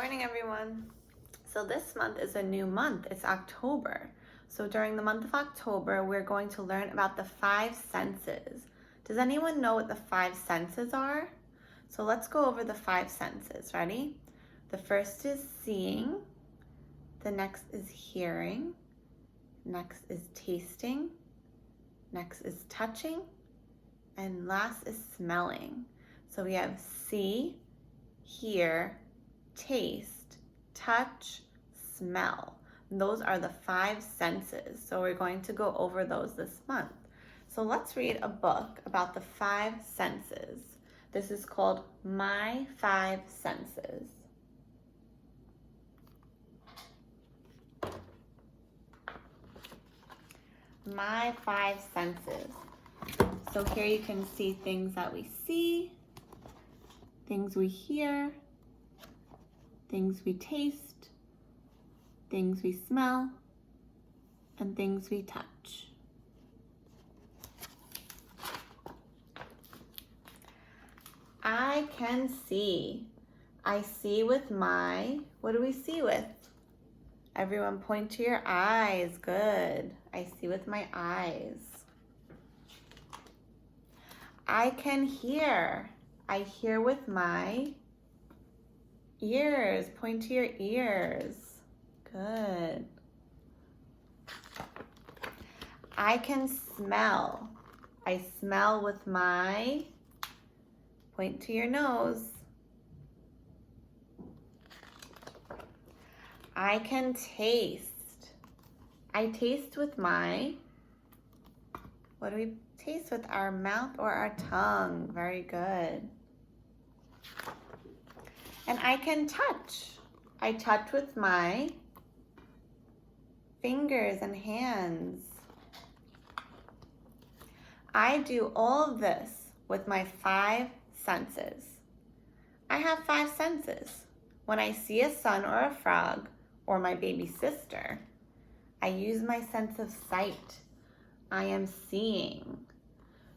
morning, everyone. So this month is a new month. It's October. So during the month of October, we're going to learn about the 5 senses. Does anyone know what the 5 senses are? So let's go over the 5 senses. Ready? The first is seeing. The next is hearing. Next is tasting. Next is touching. And last is smelling. So we have see, hear, taste, touch, smell. Those are the 5 senses. So we're going to go over those this month. So let's read a book about the 5 senses. This is called My 5 Senses. My 5 senses. So here you can see things that we see, things we hear, things we taste, things we smell, and things we touch. I can see. I see with my, what do we see with? Everyone point to your eyes. Good. I see with my eyes. I can hear. I hear with my ears. Point to your ears. Good. I can smell. I smell with my, point to your nose. I can taste. I taste with my, what do we taste with? Our mouth or our tongue. Very good. And I can touch. I touch with my fingers and hands. I do all of this with my 5 senses. I have 5 senses. When I see a sun or a frog or my baby sister, I use my sense of sight. I am seeing.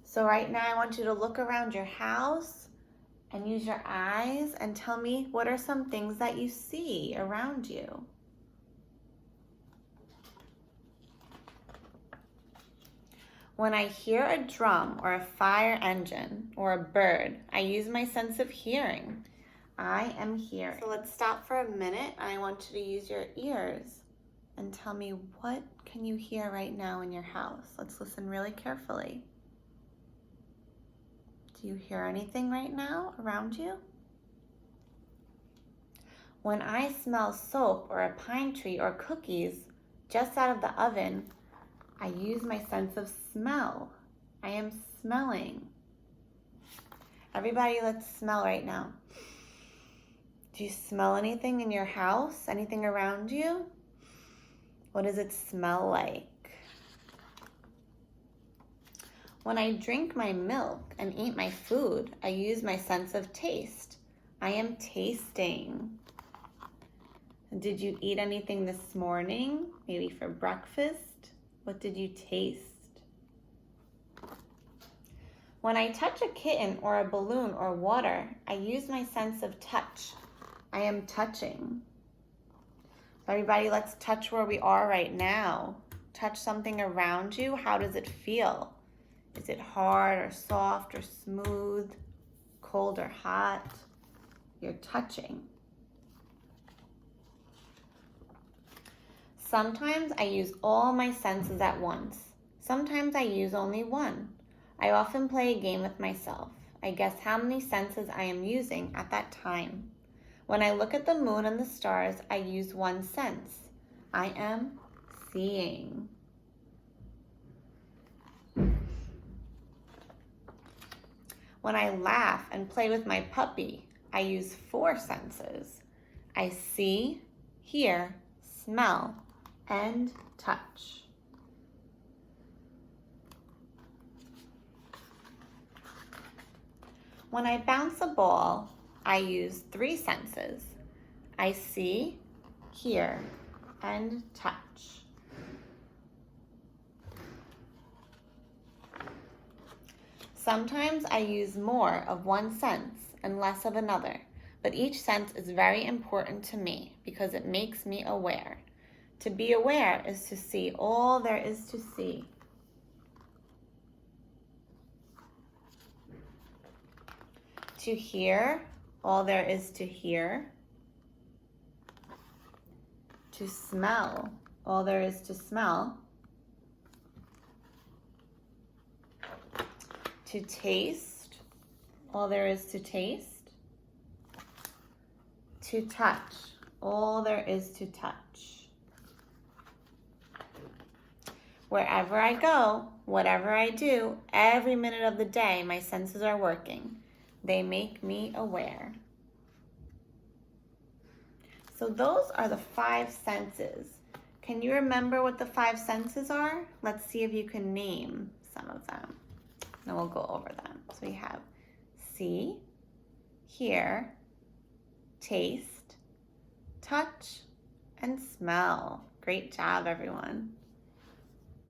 So right now I want you to look around your house and use your eyes and tell me what are some things that you see around you. When I hear a drum or a fire engine or a bird, I use my sense of hearing. I am hearing. So let's stop for a minute. I want you to use your ears and tell me, what can you hear right now in your house? Let's listen really carefully. Do you hear anything right now around you? When I smell soap or a pine tree or cookies just out of the oven, I use my sense of smell. I am smelling. Everybody, let's smell right now. Do you smell anything in your house? Anything around you? What does it smell like? When I drink my milk and eat my food, I use my sense of taste. I am tasting. Did you eat anything this morning? Maybe for breakfast? What did you taste? When I touch a kitten or a balloon or water, I use my sense of touch. I am touching. Everybody, let's touch where we are right now. Touch something around you. How does it feel? Is it hard or soft or smooth, cold or hot? You're touching. Sometimes I use all my senses at once. Sometimes I use only one. I often play a game with myself. I guess how many senses I am using at that time. When I look at the moon and the stars, I use one sense. I am seeing. When I laugh and play with my puppy, I use 4 senses. I see, hear, smell, and touch. When I bounce a ball, I use 3 senses. I see, hear, and touch. Sometimes I use more of one sense and less of another, but each sense is very important to me because it makes me aware. To be aware is to see all there is to see. To hear all there is to hear. To smell all there is to smell. To taste all there is to taste. To touch all there is to touch. Wherever I go, whatever I do, every minute of the day, my senses are working. They make me aware. So those are the 5 senses. Can you remember what the 5 senses are? Let's see if you can name some of them. Then we'll go over them. So we have see, hear, taste, touch, and smell. Great job, everyone.